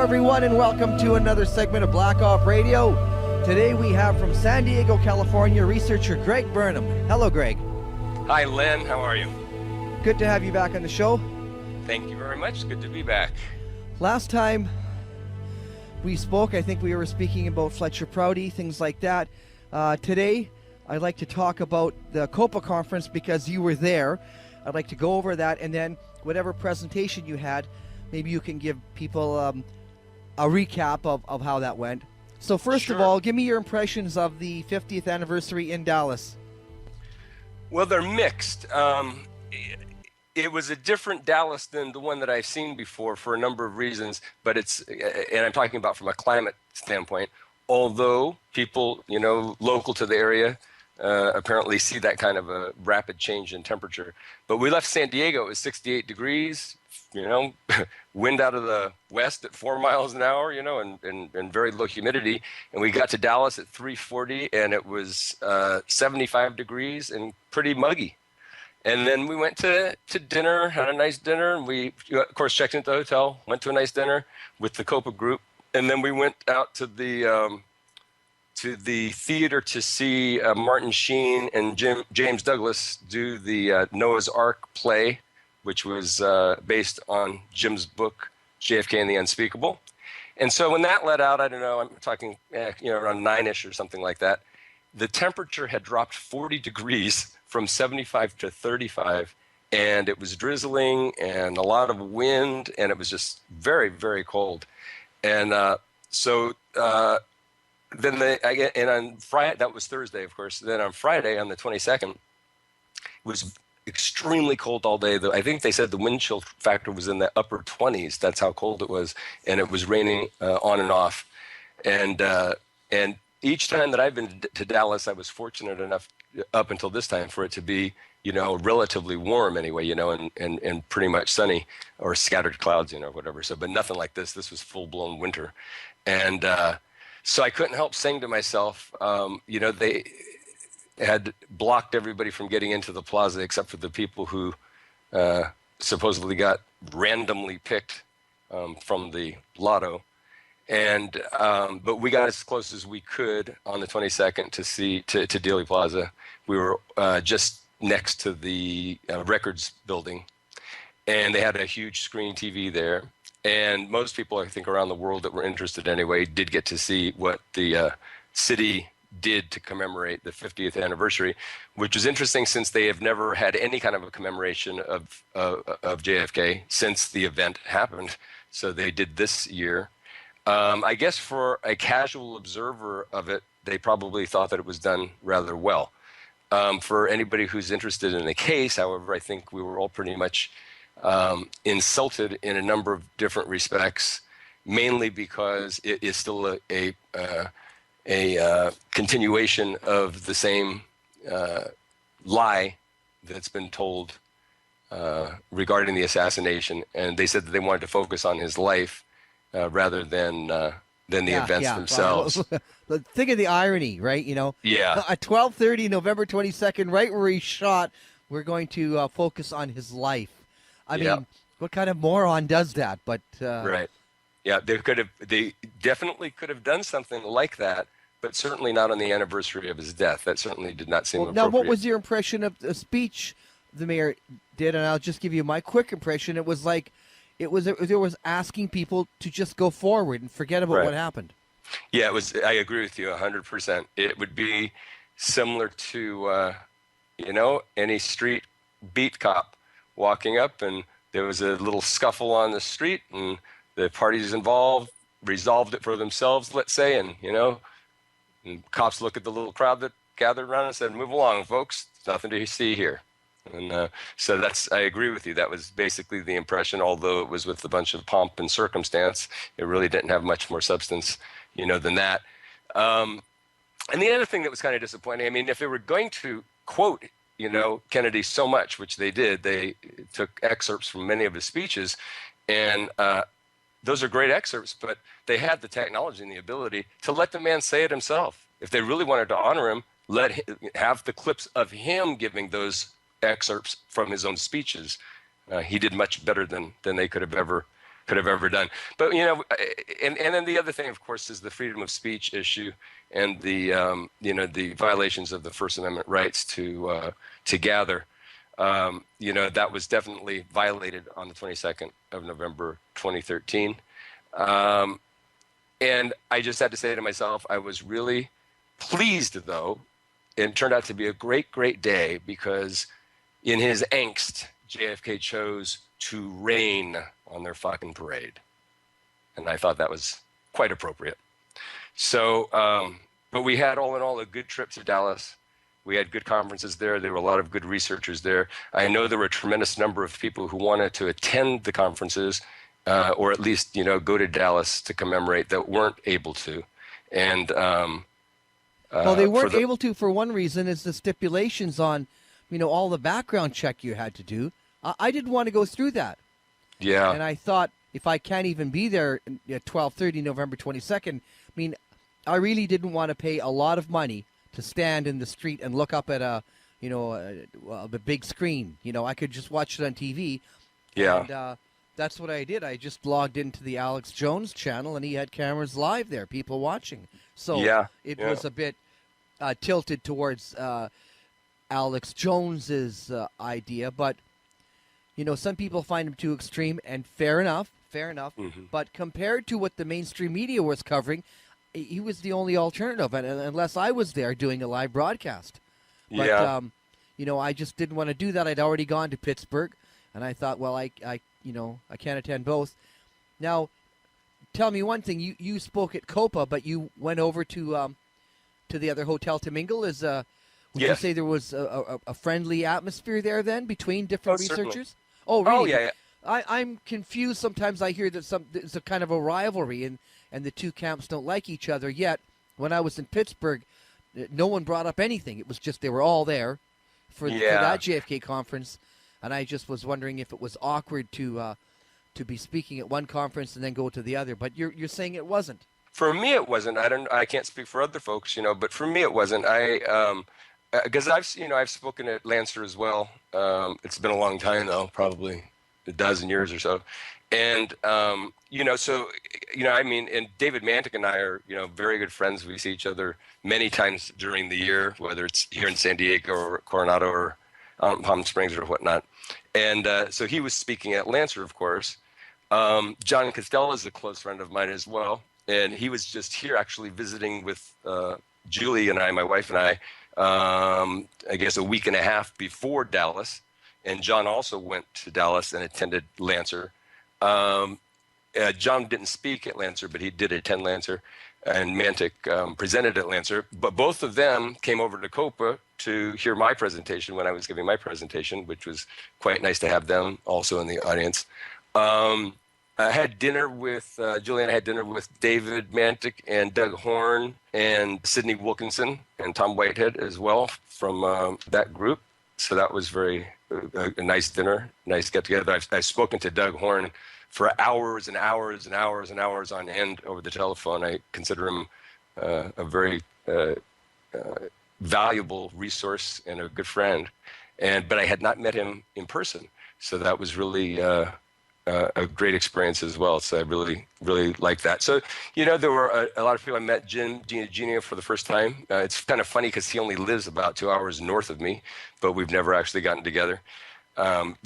everyone, and welcome to another segment of Black Off Radio. Today we have from San Diego, California, researcher Greg Burnham. Hello, Greg. Hi, Len. How are you? Good to have you back on the show. Thank you very much. Good to be back. Last time we spoke, I think we were speaking about Fletcher Prouty, things like that. Today, I'd like to talk about the COPA conference because you were there. I'd like to go over that, and then whatever presentation you had, maybe you can give people a recap of how that went. So first of all, give me your impressions of the 50th anniversary in Dallas. Well, they're mixed. It was a different Dallas than the one that I've seen before for a number of reasons, but and I'm talking about from a climate standpoint, although people, local to the area apparently see that kind of a rapid change in temperature. But we left San Diego, it was 68 degrees, wind out of the west at 4 miles an hour, and very low humidity. And we got to Dallas at 3:40 and it was 75 degrees and pretty muggy. And then we went to dinner, had a nice dinner, and we, of course, checked into the hotel, went to a nice dinner with the COPA group. And then we went out to the theater to see Martin Sheen and James Douglas do the Noah's Ark play, which was based on Jim's book, JFK and the Unspeakable. And so when that let out, I don't know, I'm talking around 9-ish or something like that, the temperature had dropped 40 degrees from 75 to 35, and it was drizzling and a lot of wind, and it was just very, very cold. And and on Friday, that was Thursday, of course. Then on Friday, on the 22nd, it was extremely cold all day. I think they said the wind chill factor was in the upper 20s. That's how cold it was, and it was raining on and off. And each time that I've been to Dallas, I was fortunate enough up until this time for it to be, relatively warm anyway, and pretty much sunny or scattered clouds, whatever. So, but nothing like this. This was full-blown winter, and so I couldn't help saying to myself, they had blocked everybody from getting into the plaza except for the people who supposedly got randomly picked from the lotto. And but we got as close as we could on the 22nd to see to Dealey Plaza. We were just next to the records building, and they had a huge screen TV there. And most people, I think, around the world that were interested anyway, did get to see what the city did to commemorate the 50th anniversary, which was interesting since they have never had any kind of a commemoration of JFK since the event happened. So they did this year. I guess for a casual observer of it, they probably thought that it was done rather well. For anybody who's interested in the case, however, I think we were all pretty much insulted in a number of different respects, mainly because it is still a continuation of the same lie that's been told regarding the assassination. And they said that they wanted to focus on his life rather than the events themselves. Well, think of the irony, right? Yeah. At 12:30, November 22nd, right where he shot, we're going to focus on his life. I mean, what kind of moron does that? But right. Yeah, they definitely could have done something like that, but certainly not on the anniversary of his death. That certainly did not seem appropriate. Now, what was your impression of the speech the mayor did? And I'll just give you my quick impression. It was like it was asking people to just go forward and forget about what happened. Yeah, it was. I agree with you 100%. It would be similar to any street beat cop walking up, and there was a little scuffle on the street, and the parties involved resolved it for themselves, let's say, and cops look at the little crowd that gathered around and said, "Move along, folks. There's nothing to see here." And so I agree with you. That was basically the impression, although it was with a bunch of pomp and circumstance. It really didn't have much more substance, than that. And the other thing that was kind of disappointing, I mean, if they were going to quote, Kennedy so much, which they did, they took excerpts from many of his speeches, and those are great excerpts, but they had the technology and the ability to let the man say it himself. If they really wanted to honor him, have the clips of him giving those excerpts from his own speeches. He did much better than they could have ever have ever done. But and then the other thing, of course, is the freedom of speech issue and the the violations of the First Amendment rights to gather. That was definitely violated on the 22nd of November 2013. And I just had to say to myself, I was really pleased, though. It turned out to be a great, great day because in his angst, JFK chose to rain on their fucking parade. And I thought that was quite appropriate. So, but we had all in all a good trip to Dallas. We had good conferences there. There were a lot of good researchers there. I know there were a tremendous number of people who wanted to attend the conferences or at least, go to Dallas to commemorate that weren't able to. And well, they weren't able to for one reason is the stipulations on, all the background check you had to do. I didn't want to go through that. Yeah. And I thought if I can't even be there at 12:30 November 22nd, I really didn't want to pay a lot of money to stand in the street and look up at the big screen. I could just watch it on TV. Yeah. And that's what I did. I just logged into the Alex Jones channel, and he had cameras live there, people watching. So it was a bit tilted towards Alex Jones's idea, but some people find him too extreme, and fair enough. Mm-hmm. But compared to what the mainstream media was covering, he was the only alternative, and unless I was there doing a live broadcast. But I just didn't want to do that. I'd already gone to Pittsburgh, and I thought, well, I can't attend both. Now, tell me one thing. You spoke at Copa, but you went over to the other hotel to mingle. Would you say there was a friendly atmosphere there then between different researchers? Certainly. Oh, really? Oh, yeah. I'm confused. Sometimes I hear that there's a kind of a rivalry, and the two camps don't like each other. Yet, when I was in Pittsburgh, no one brought up anything. It was just they were all there for that JFK conference. And I just was wondering if it was awkward to be speaking at one conference and then go to the other. But you're saying it wasn't. For me, it wasn't. I can't speak for other folks, but for me, it wasn't. Because I've spoken at Lancer as well. It's been a long time though, probably a dozen years or so. And and David Mantic and I are, very good friends. We see each other many times during the year, whether it's here in San Diego or Coronado or Palm Springs or whatnot. And so he was speaking at Lancer, of course. John Costello is a close friend of mine as well. And he was just here actually visiting with Julie and I, my wife and I guess a week and a half before Dallas. And John also went to Dallas and attended Lancer. John didn't speak at Lancer, but he did attend Lancer. And Mantic presented at Lancer. But both of them came over to Copa to hear my presentation when I was giving my presentation, which was quite nice to have them also in the audience. I had dinner with, Julie and I had dinner with David Mantic and Doug Horn and Sidney Wilkinson and Tom Whitehead as well from that group. So that was a nice dinner, nice get together. I've spoken to Doug Horn for hours and hours and hours and hours on end over the telephone. I consider him a very valuable resource and a good friend. But I had not met him in person. So that was really a great experience as well. So I really, really liked that. So, there were a lot of people. I met Gina Genio for the first time. It's kind of funny because he only lives about 2 hours north of me, but we've never actually gotten together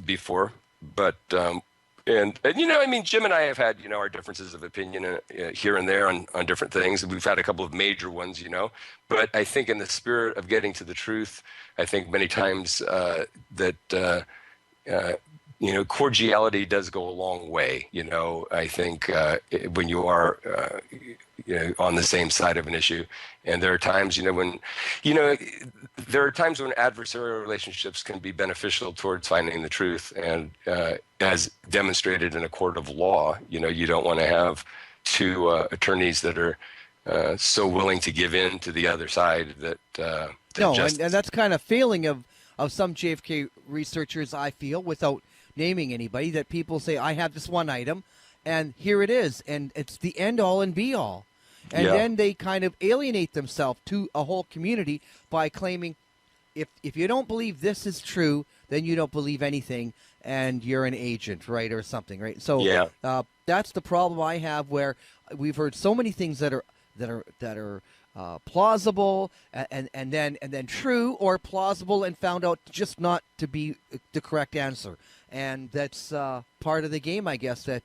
before. But, Jim and I have had, our differences of opinion here and there on different things. We've had a couple of major ones, but I think in the spirit of getting to the truth, I think many times that, cordiality does go a long way. I think when you are, on the same side of an issue, and there are times, when adversarial relationships can be beneficial towards finding the truth, and as demonstrated in a court of law, you don't want to have two attorneys that are so willing to give in to the other side that. And that's kind of failing of some JFK researchers, I feel, without naming anybody, that people say, I have this one item, and here it is, and it's the end-all and be-all. And then they kind of alienate themselves to a whole community by claiming, if you don't believe this is true, then you don't believe anything, and you're an agent, right, or something, right? So Yeah. that's the problem I have, where we've heard so many things that are plausible and then true, or plausible and found out just not to be the correct answer. And that's part of the game, I guess. That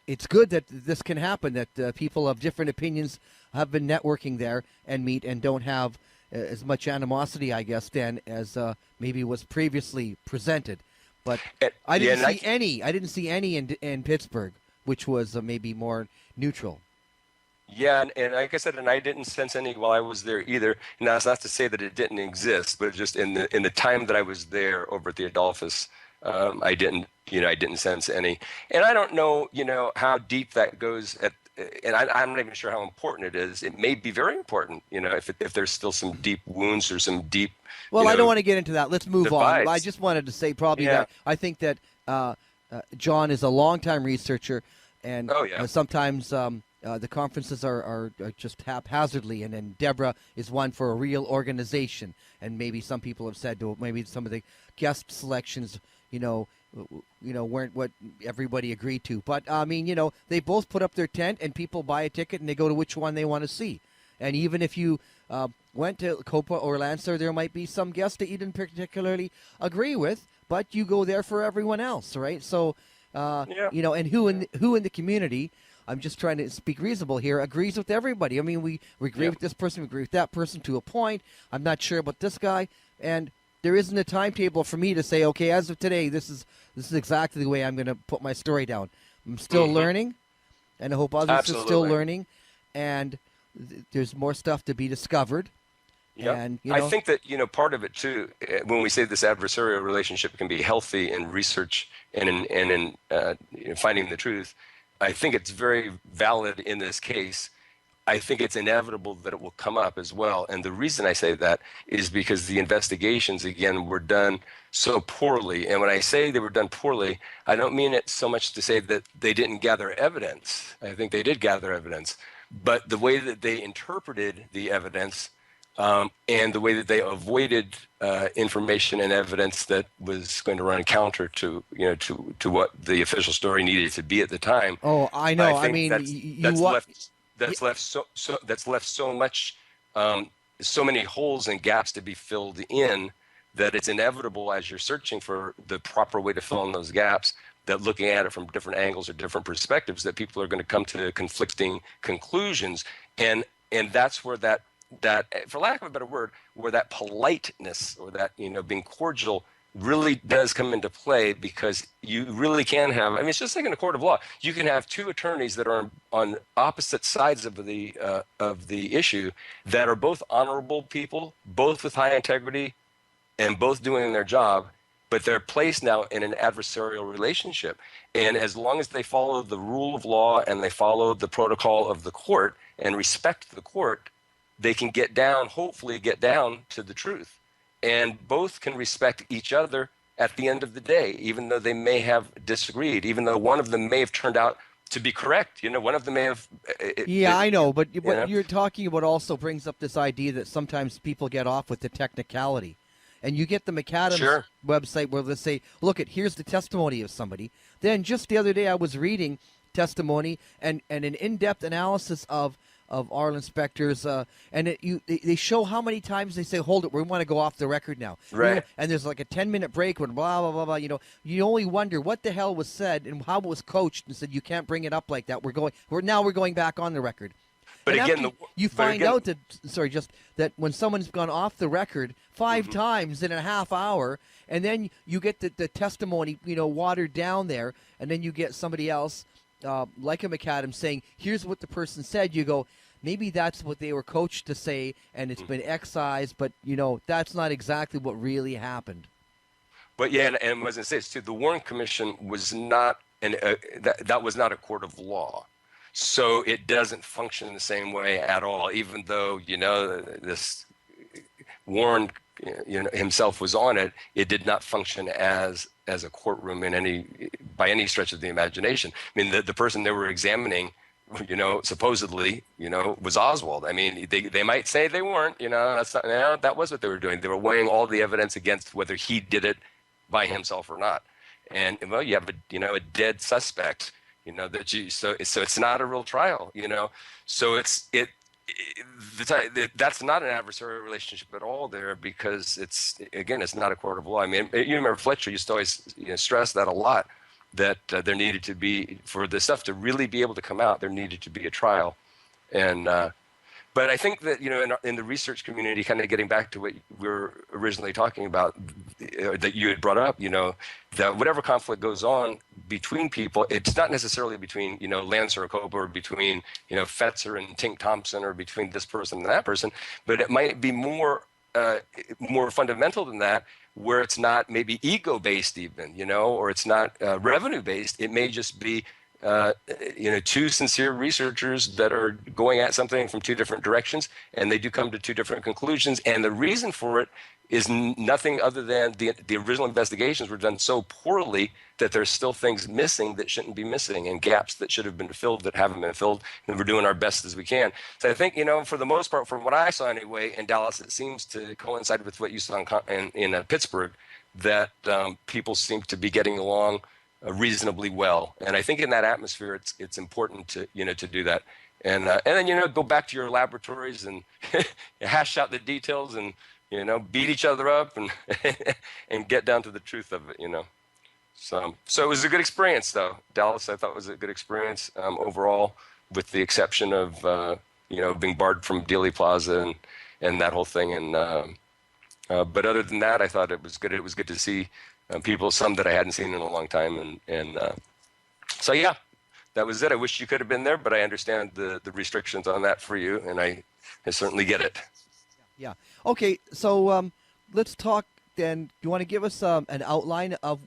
it's good that this can happen. That people of different opinions have been networking there and meet and don't have as much animosity, I guess, then as maybe was previously presented. But I didn't see any. I didn't see any in Pittsburgh, which was maybe more neutral. Yeah, and like I said, and I didn't sense any while I was there either. And that's not to say that it didn't exist, but just in the time that I was there over at the Adolphus, I didn't sense any. And I don't know, how deep that goes and I'm not even sure how important it is. It may be very important, if there's still some deep wounds or some deep. Well, I don't want to get into that. Let's move divides. on. I just wanted to say probably that I think that John is a longtime researcher, and sometimes the conferences are just haphazardly, and then Deborah is one for a real organization. And maybe some people have said, maybe some of the guest selections, weren't what everybody agreed to. But I mean, they both put up their tent, and people buy a ticket, and they go to which one they want to see. And even if you went to Copa or Lancer, there might be some guests that you didn't particularly agree with, but you go there for everyone else, right? So, and who in the community, I'm just trying to speak reasonable here, agrees with everybody. I mean, we agree with this person, we agree with that person to a point. I'm not sure about this guy, and there isn't a timetable for me to say, okay, as of today, this is exactly the way I'm going to put my story down. I'm still learning, and I hope others are still learning, and there's more stuff to be discovered. Yeah, and I think that part of it too, when we say this adversarial relationship can be healthy in research and in finding the truth, I think it's very valid in this case. I think it's inevitable that it will come up as well. And the reason I say that is because the investigations, again, were done so poorly. And when I say they were done poorly, I don't mean it so much to say that they didn't gather evidence. I think they did gather evidence. But the way that they interpreted the evidence and the way that they avoided information and evidence that was going to run counter to what the official story needed to be at the time. Oh, I know. I mean, that's left so much, so many holes and gaps to be filled in, that it's inevitable as you're searching for the proper way to fill in those gaps, that looking at it from different angles or different perspectives, that people are going to come to conflicting conclusions, and that's where that for lack of a better word, where that politeness or that being cordial really does come into play, because you really can have, I mean, it's just like in a court of law. You can have two attorneys that are on opposite sides of the issue, that are both honorable people, both with high integrity, and both doing their job, but they're placed now in an adversarial relationship. And as long as they follow the rule of law and they follow the protocol of the court and respect the court, they can hopefully get down to the truth. And both can respect each other at the end of the day, even though they may have disagreed, even though one of them may have turned out to be correct. One of them may have. I know, but what you're talking about also brings up this idea that sometimes people get off with the technicality. And you get the McAdams website where they say, look, here's the testimony of somebody. Then just the other day I was reading testimony and an in-depth analysis of our inspectors, and they show how many times they say, hold it, we want to go off the record now. Right. And there's like a 10-minute break when blah, blah, blah, blah. You only wonder what the hell was said and how it was coached, and said, you can't bring it up like that. We're going back on the record. But and again, you find out that when someone's gone off the record 5 times in a half hour, and then you get the testimony, watered down there, and then you get somebody else, like a McAdams, saying, here's what the person said. You go, maybe that's what they were coached to say, and it's been excised, but that's not exactly what really happened. But yeah, and I was going to say too, the Warren Commission was not that was not a court of law, so it doesn't function the same way at all. Even though this Warren himself was on it, it did not function as a courtroom by any stretch of the imagination. I mean, the person they were examining, supposedly, was Oswald. I mean, they might say they weren't, that was what they were doing. They were weighing all the evidence against whether he did it by himself or not. and well, you have a dead suspect, that so it's not a real trial, so that's not an adversarial relationship at all there, because it's not a court of law. I mean, you remember Fletcher used to always stress that a lot, that there needed to be, for the stuff to really be able to come out, there needed to be a trial. And but I think that in the research community, kind of getting back to what we were originally talking about, that you had brought up, that whatever conflict goes on between people, it's not necessarily between Lancer or Cope, or between Fetzer and Tink Thompson, or between this person and that person, but it might be more fundamental than that, where it's not maybe ego based even, or it's not revenue based. It may just be two sincere researchers that are going at something from two different directions, and they do come to two different conclusions. And the reason for it is nothing other than the original investigations were done so poorly that there's still things missing that shouldn't be missing, and gaps that should have been filled that haven't been filled, and we're doing our best as we can. So I think, for the most part, from what I saw anyway in Dallas, it seems to coincide with what you saw in Pittsburgh, that people seem to be getting along reasonably well. And I think in that atmosphere, it's important to to do that, and then go back to your laboratories and hash out the details, and beat each other up, and and get down to the truth of it. So it was a good experience, though. Dallas, I thought, was a good experience overall, with the exception of being barred from Dealey Plaza and that whole thing. And but other than that, I thought it was good. It was good to see people, some that I hadn't seen in a long time, and so yeah, that was it. I wish you could have been there, but I understand the restrictions on that for you, and I certainly get it. Yeah. Okay. So let's talk then. Do you want to give us an outline of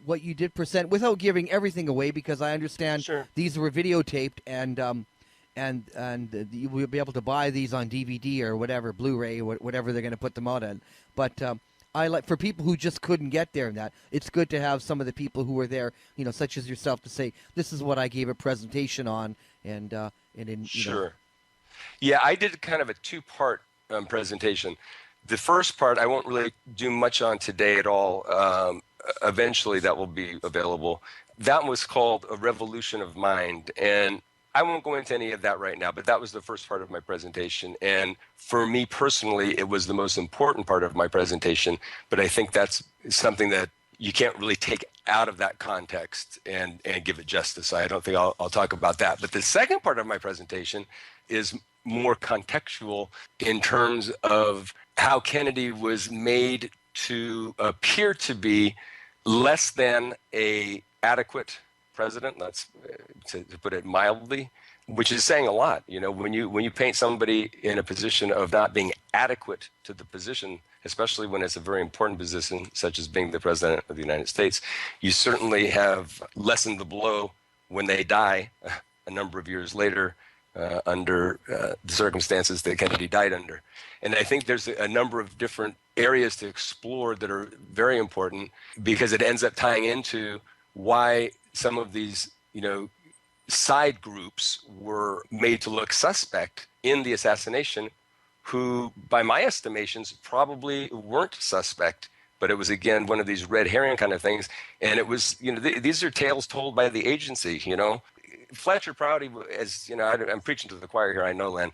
what you did present, without giving everything away, because I understand these were videotaped, and you will be able to buy these on DVD or whatever, Blu-ray, whatever they're going to put them out in. But I like, for people who just couldn't get there, and that it's good to have some of the people who were there, such as yourself, to say, this is what I gave a presentation on, and in Sure. Yeah, I did kind of a two-part presentation. The first part I won't really do much on today at all. Eventually that will be available. That was called A Revolution of Mind, and I won't go into any of that right now, but that was the first part of my presentation. And for me personally, it was the most important part of my presentation, but I think that's something that you can't really take out of that context and give it justice. I don't think I'll talk about that. But the second part of my presentation is more contextual in terms of how Kennedy was made to appear to be less than a adequate president, that's to put it mildly, which is saying a lot. When you paint somebody in a position of not being adequate to the position, especially when it's a very important position, such as being the president of the United States, you certainly have lessened the blow when they die a number of years later under the circumstances that Kennedy died under. And I think there's a number of different areas to explore that are very important, because it ends up tying into why some of these, side groups were made to look suspect in the assassination, who, by my estimations, probably weren't suspect. But it was, again, one of these red herring kind of things. And it was, these are tales told by the agency, Fletcher Prouty, as I'm preaching to the choir here, I know, Len,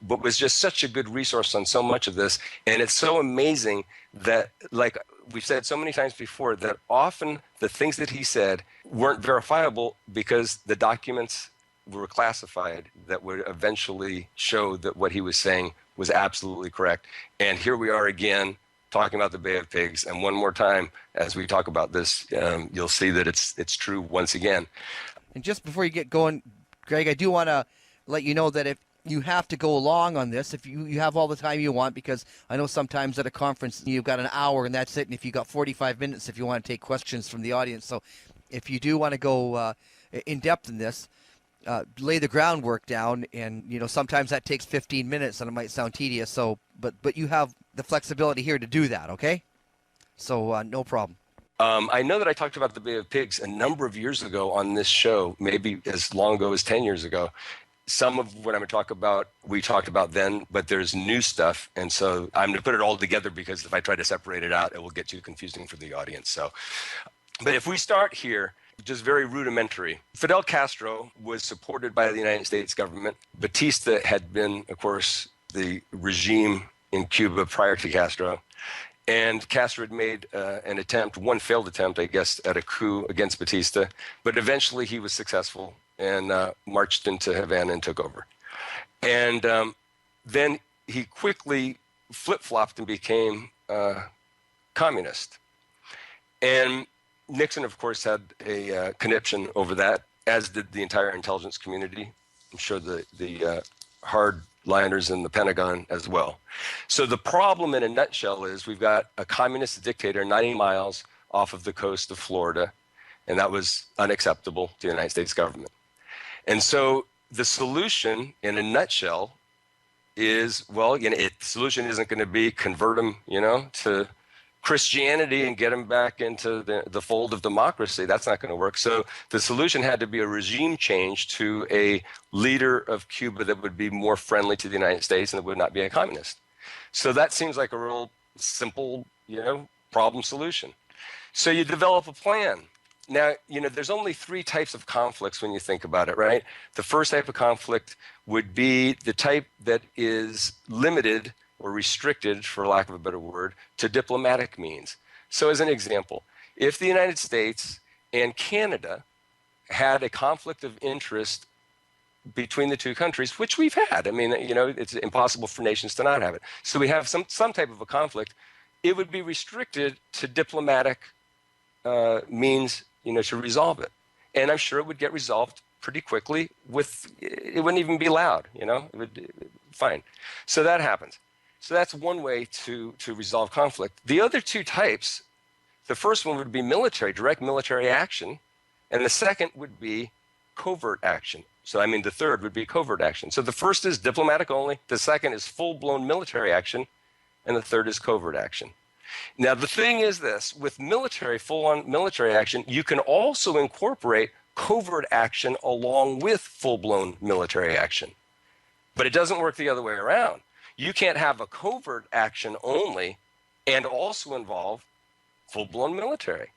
but was just such a good resource on so much of this. And it's so amazing that, like we've said so many times before, that often the things that he said weren't verifiable because the documents were classified that would eventually show that what he was saying was absolutely correct. And here we are again talking about the Bay of Pigs. And one more time, as we talk about this, you'll see that it's true once again. And just before you get going, Greg, I do want to let you know that if you have to go along on this, if you have all the time you want, because I know sometimes at a conference you've got an hour and that's it, and if you've got 45 minutes if you want to take questions from the audience. So if you do want to go in depth in this, lay the groundwork down, and sometimes that takes 15 minutes and it might sound tedious. So but you have the flexibility here to do that, okay? So no problem. I know that I talked about the Bay of Pigs a number of years ago on this show, maybe as long ago as 10 years ago. Some of what I'm going to talk about, we talked about then, but there's new stuff. And so I'm going to put it all together, because if I try to separate it out, it will get too confusing for the audience. So But if we start here, just very rudimentary, Fidel Castro was supported by the United States government. Batista had been, of course, the regime in Cuba prior to Castro. And Castro had made an attempt, one failed attempt, I guess, at a coup against Batista. But eventually he was successful and marched into Havana and took over. And then he quickly flip-flopped and became communist. And Nixon, of course, had a conniption over that, as did the entire intelligence community. I'm sure the hardliners in the Pentagon as well. So the problem in a nutshell is we've got a communist dictator 90 miles off of the coast of Florida, and that was unacceptable to the United States government. And so the solution in a nutshell is, well, the solution isn't going to be convert them, to Christianity and get them back into the fold of democracy. That's not going to work. So the solution had to be a regime change to a leader of Cuba that would be more friendly to the United States and that would not be a communist. So that seems like a real simple, problem solution. So you develop a plan. Now, there's only three types of conflicts when you think about it, right? The first type of conflict would be the type that is limited or restricted, for lack of a better word, to diplomatic means. So as an example, if the United States and Canada had a conflict of interest between the two countries, which we've had, it's impossible for nations to not have it. So we have some type of a conflict, it would be restricted to diplomatic means, to resolve it. And I'm sure it would get resolved pretty quickly it wouldn't even be loud, it would, fine. So that happens. So that's one way to resolve conflict. The other two types, the first one would be military, direct military action, and the second would be covert action. So the third would be covert action. So the first is diplomatic only, the second is full-blown military action, and the third is covert action. Now the thing is this, with military, full-on military action, you can also incorporate covert action along with full-blown military action. But it doesn't work the other way around. You can't have a covert action only and also involve full-blown military,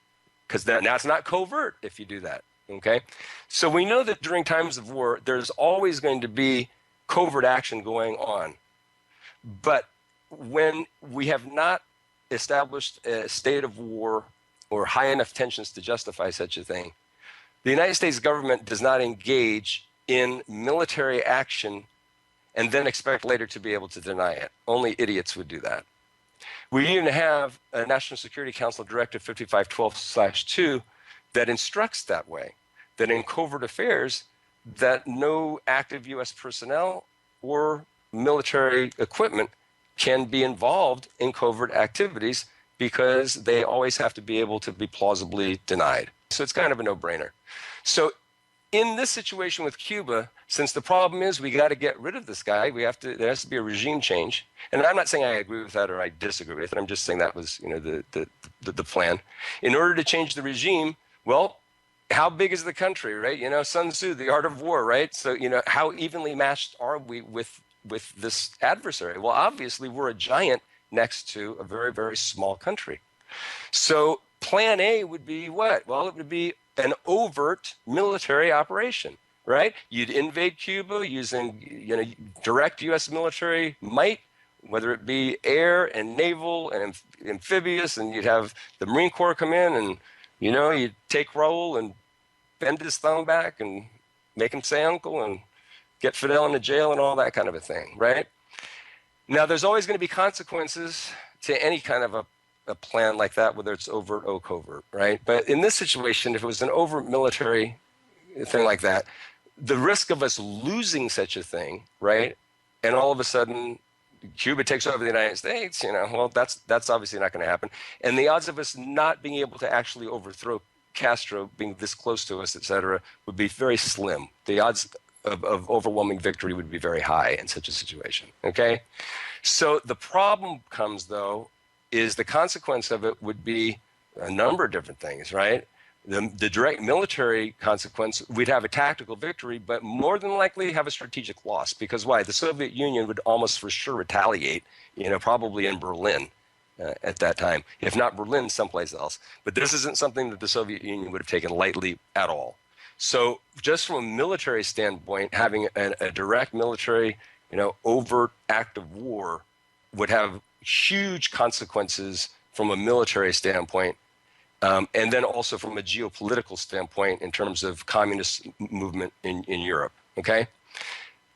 because now it's not covert if you do that, okay? So we know that during times of war, there's always going to be covert action going on. But when we have not established a state of war or high enough tensions to justify such a thing, the United States government does not engage in military action and then expect later to be able to deny it. Only idiots would do that. We even have a National Security Council Directive 5512/2 that instructs that way, that in covert affairs, that no active U.S. personnel or military equipment can be involved in covert activities because they always have to be able to be plausibly denied. So it's kind of a no-brainer. So in this situation with Cuba, since the problem is we got to get rid of this guy, there has to be a regime change. And I'm not saying I agree with that or I disagree with it. I'm just saying that was, the plan. In order to change the regime, well, how big is the country, right? Sun Tzu, The Art of War, right? So, how evenly matched are we with this adversary? Well, obviously we're a giant next to a very, very small country. So plan A would be what? Well, it would be an overt military operation, right? You'd invade Cuba using, direct U.S. military might, whether it be air and naval and amphibious, and you'd have the Marine Corps come in and, you'd take Raul and bend his thumb back and make him say uncle and get Fidel into jail and all that kind of a thing, right? Now, there's always going to be consequences to any kind of a plan like that, whether it's overt or covert, right? But in this situation, if it was an overt military thing like that, the risk of us losing such a thing, right, and all of a sudden Cuba takes over the United States, well, that's obviously not going to happen. And the odds of us not being able to actually overthrow Castro, being this close to us, et cetera, would be very slim. The odds of overwhelming victory would be very high in such a situation, okay? So the problem comes, though, is the consequence of it would be a number of different things, right? The direct military consequence, we'd have a tactical victory, but more than likely have a strategic loss. Because why? The Soviet Union would almost for sure retaliate, probably in Berlin. at that time, if not Berlin, someplace else. But this isn't something that the Soviet Union would have taken lightly at all. So just from a military standpoint, having a direct military, overt act of war would have huge consequences from a military standpoint. And then also from a geopolitical standpoint in terms of communist movement in Europe, okay?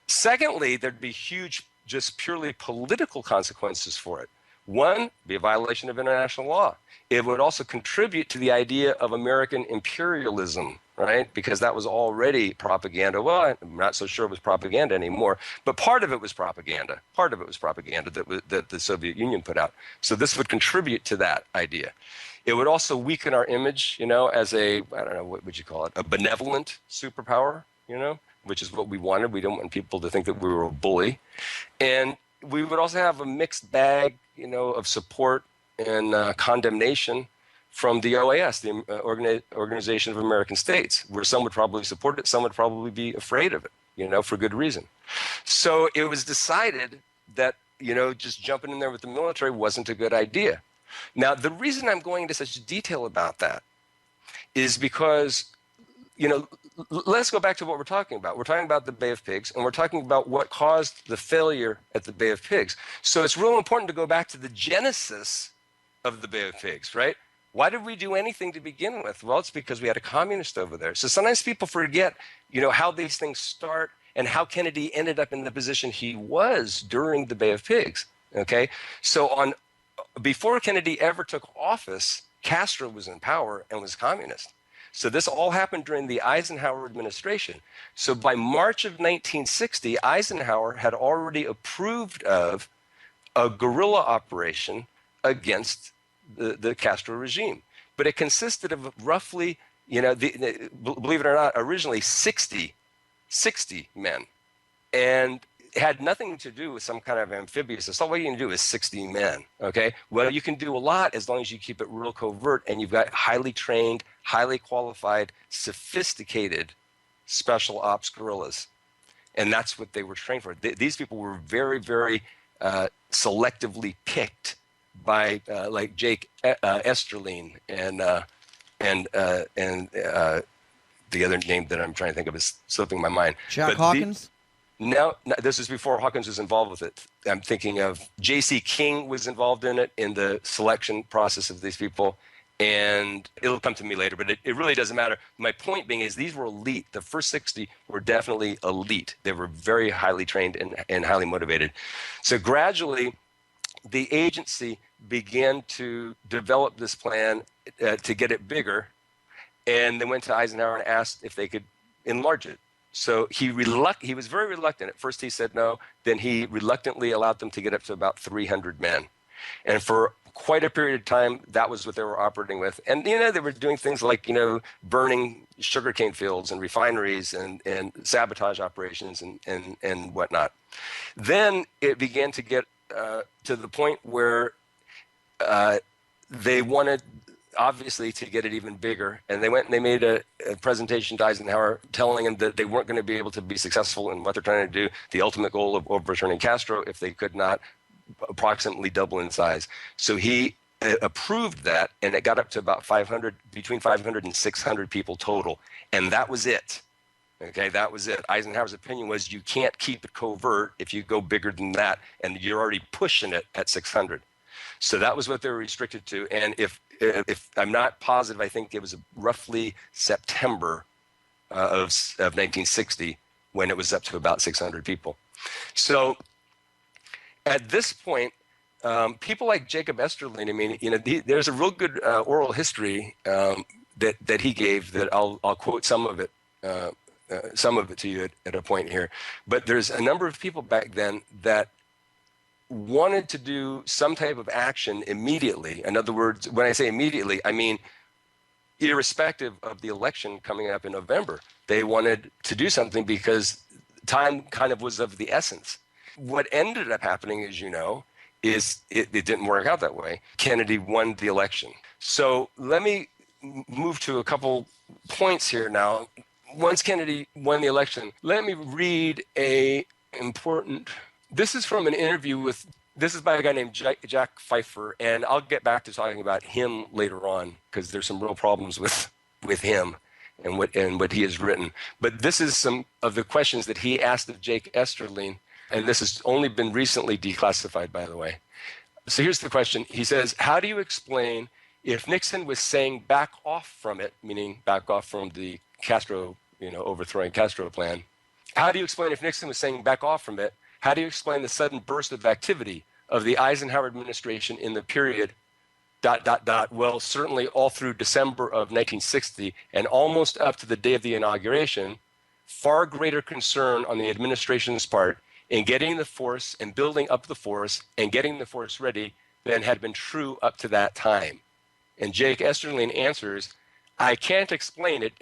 Secondly, there'd be huge, just purely political consequences for it. One, be a violation of international law. It would also contribute to the idea of American imperialism, right? Because that was already propaganda. Well, I'm not so sure it was propaganda anymore, but part of it was propaganda. Part of it was propaganda that the Soviet Union put out. So this would contribute to that idea. It would also weaken our image, as a, I don't know, what would you call it? A benevolent superpower, which is what we wanted. We don't want people to think that we were a bully. And we would also have a mixed bag, of support and condemnation from the OAS, the Organization of American States, where some would probably support it, some would probably be afraid of it, for good reason. So it was decided that, just jumping in there with the military wasn't a good idea. Now, the reason I'm going into such detail about that is because, let's go back to what we're talking about. We're talking about the Bay of Pigs, and we're talking about what caused the failure at the Bay of Pigs. So it's real important to go back to the genesis of the Bay of Pigs, right? Why did we do anything to begin with? Well, it's because we had a communist over there. So sometimes people forget, how these things start and how Kennedy ended up in the position he was during the Bay of Pigs, okay? So before Kennedy ever took office, Castro was in power and was communist. So this all happened during the Eisenhower administration. So by March of 1960, Eisenhower had already approved of a guerrilla operation against the Castro regime. But it consisted of roughly, believe it or not, originally 60 men. And it had nothing to do with some kind of amphibious assault. What you can do is 60 men, okay? Well, you can do a lot as long as you keep it real covert and you've got highly trained, highly qualified, sophisticated special ops guerrillas. And that's what they were trained for. These people were very, very selectively picked by like Jake Esterline and the other name that I'm trying to think of is slipping my mind. Jack Hawkins? No, this is before Hawkins was involved with it. I'm thinking of J.C. King was involved in it, in the selection process of these people. And it'll come to me later, but it really doesn't matter. My point being is these were elite. The first 60 were definitely elite. They were very highly trained and highly motivated. So gradually, the agency began to develop this plan to get it bigger. And they went to Eisenhower and asked if they could enlarge it. So he was very reluctant. At first he said no. Then he reluctantly allowed them to get up to about 300 men. And for quite a period of time, that was what they were operating with. And, they were doing things like, burning sugarcane fields and refineries and sabotage operations and whatnot. Then it began to get to the point where they wanted, obviously, to get it even bigger. And they went and they made a presentation to Eisenhower telling him that they weren't going to be able to be successful in what they're trying to do, the ultimate goal of overturning Castro, if they could not approximately double in size. So he approved that, and it got up to about between 500 and 600 people total. And that was it. Okay, that was it. Eisenhower's opinion was you can't keep it covert if you go bigger than that, and you're already pushing it at 600. So that was what they were restricted to. And if I'm not positive, I think it was roughly September of 1960 when it was up to about 600 people. So at this point, people like Jacob Esterline, there's a real good oral history that he gave that I'll quote some of it to you at a point here. But there's a number of people back then that wanted to do some type of action immediately. In other words, when I say immediately, I mean irrespective of the election coming up in November. They wanted to do something because time kind of was of the essence. What ended up happening, as you know, is it didn't work out that way. Kennedy won the election. So let me move to a couple points here now. Once Kennedy won the election, let me read this is from an interview with This is by a guy named Jack Pfeiffer, and I'll get back to talking about him later on because there's some real problems with him and what he has written. But this is some of the questions that he asked of Jake Esterling, and this has only been recently declassified, by the way. So here's the question. He says, how do you explain if Nixon was saying back off from it, meaning back off from the Castro, overthrowing Castro plan? How do you explain if Nixon was saying back off from it? How do you explain the sudden burst of activity of the Eisenhower administration in the period ... Well, certainly all through December of 1960 and almost up to the day of the inauguration, far greater concern on the administration's part in getting the force and building up the force and getting the force ready than had been true up to that time. And Jake Esterling answers, I can't explain it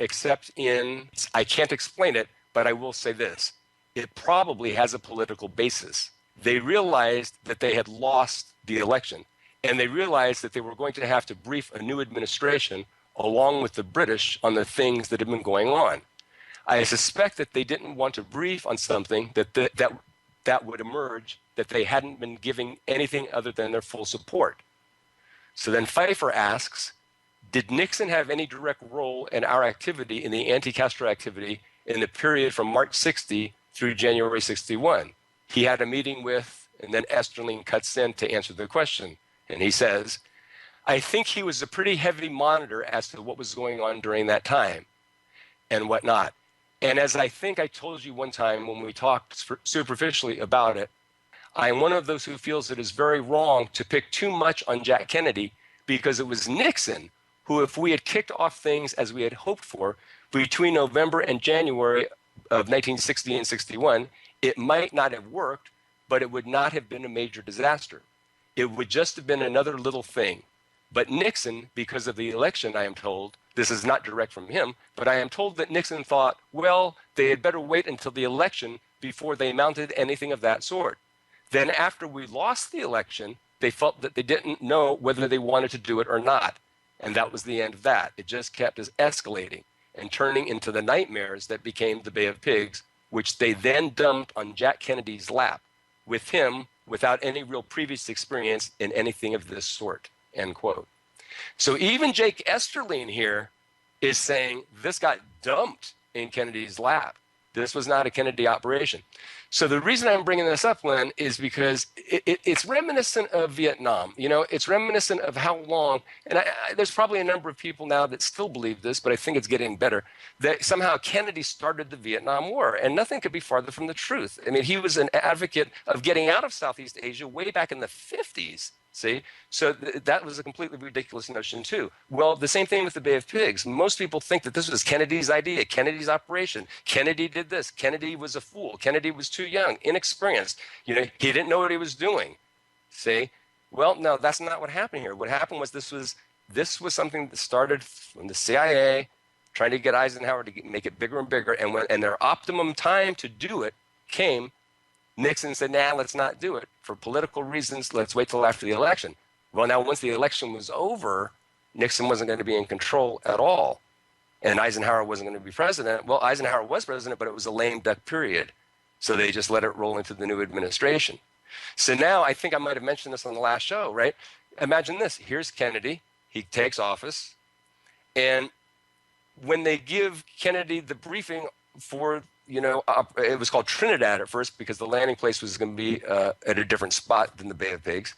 but I will say this. It probably has a political basis. They realized that they had lost the election, and they realized that they were going to have to brief a new administration along with the British on the things that had been going on. I suspect that they didn't want to brief on something that would emerge that they hadn't been giving anything other than their full support. So then Pfeiffer asks, did Nixon have any direct role in our activity, in the anti-Castro activity, in the period from March 60 through January 61? He had a meeting with, and then Esterling cuts in to answer the question. And he says, I think he was a pretty heavy monitor as to what was going on during that time and whatnot. And as I think I told you one time when we talked superficially about it, I am one of those who feels it is very wrong to pick too much on Jack Kennedy because it was Nixon who, if we had kicked off things as we had hoped for between November and January of 1960 and 61, it might not have worked, but it would not have been a major disaster. It would just have been another little thing. But Nixon, because of the election, I am told, this is not direct from him, but I am told that Nixon thought, well, they had better wait until the election before they mounted anything of that sort. Then after we lost the election, they felt that they didn't know whether they wanted to do it or not. And that was the end of that. It just kept us escalating and turning into the nightmares that became the Bay of Pigs, which they then dumped on Jack Kennedy's lap, with him without any real previous experience in anything of this sort, end quote. So even Jake Esterling here is saying this got dumped in Kennedy's lap. This was not a Kennedy operation. So the reason I'm bringing this up, Len, is because it's reminiscent of Vietnam. It's reminiscent of how long, and there's probably a number of people now that still believe this, but I think it's getting better, that somehow Kennedy started the Vietnam War, and nothing could be farther from the truth. I mean, he was an advocate of getting out of Southeast Asia way back in the 50s. See? So that was a completely ridiculous notion too. Well, the same thing with the Bay of Pigs. Most people think that this was Kennedy's idea, Kennedy's operation. Kennedy did this. Kennedy was a fool. Kennedy was too young, inexperienced. He didn't know what he was doing. See? Well, no, that's not what happened here. What happened was this was something that started from the CIA trying to get Eisenhower to make it bigger and bigger. And their optimum time to do it came, Nixon said, nah, let's not do it. For political reasons, let's wait till after the election. Well, now, once the election was over, Nixon wasn't going to be in control at all. And Eisenhower wasn't going to be president. Well, Eisenhower was president, but it was a lame duck period. So they just let it roll into the new administration. So now, I think I might have mentioned this on the last show, right? Imagine this. Here's Kennedy. He takes office. And when they give Kennedy the briefing for it was called Trinidad at first because the landing place was going to be at a different spot than the Bay of Pigs.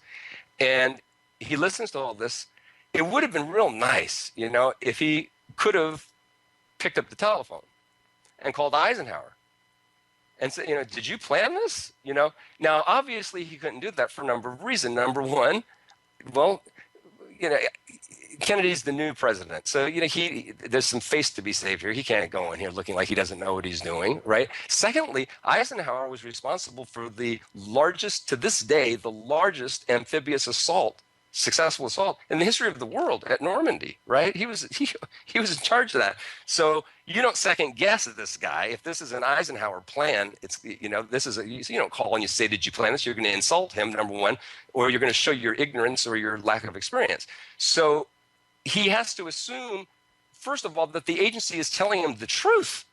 And he listens to all this. It would have been real nice, if he could have picked up the telephone and called Eisenhower and said, did you plan this? Now, obviously, he couldn't do that for a number of reasons. Number one, well, Kennedy's the new president. So, there's some face to be saved here. He can't go in here looking like he doesn't know what he's doing, right? Secondly, Eisenhower was responsible for the largest, to this day, the largest amphibious successful assault in the history of the world at Normandy, right? He was in charge of that. So you don't second guess this guy. If this is an Eisenhower plan, you don't call and you say, did you plan this? You're going to insult him, number one, or you're going to show your ignorance or your lack of experience. So he has to assume, first of all, that the agency is telling him the truth.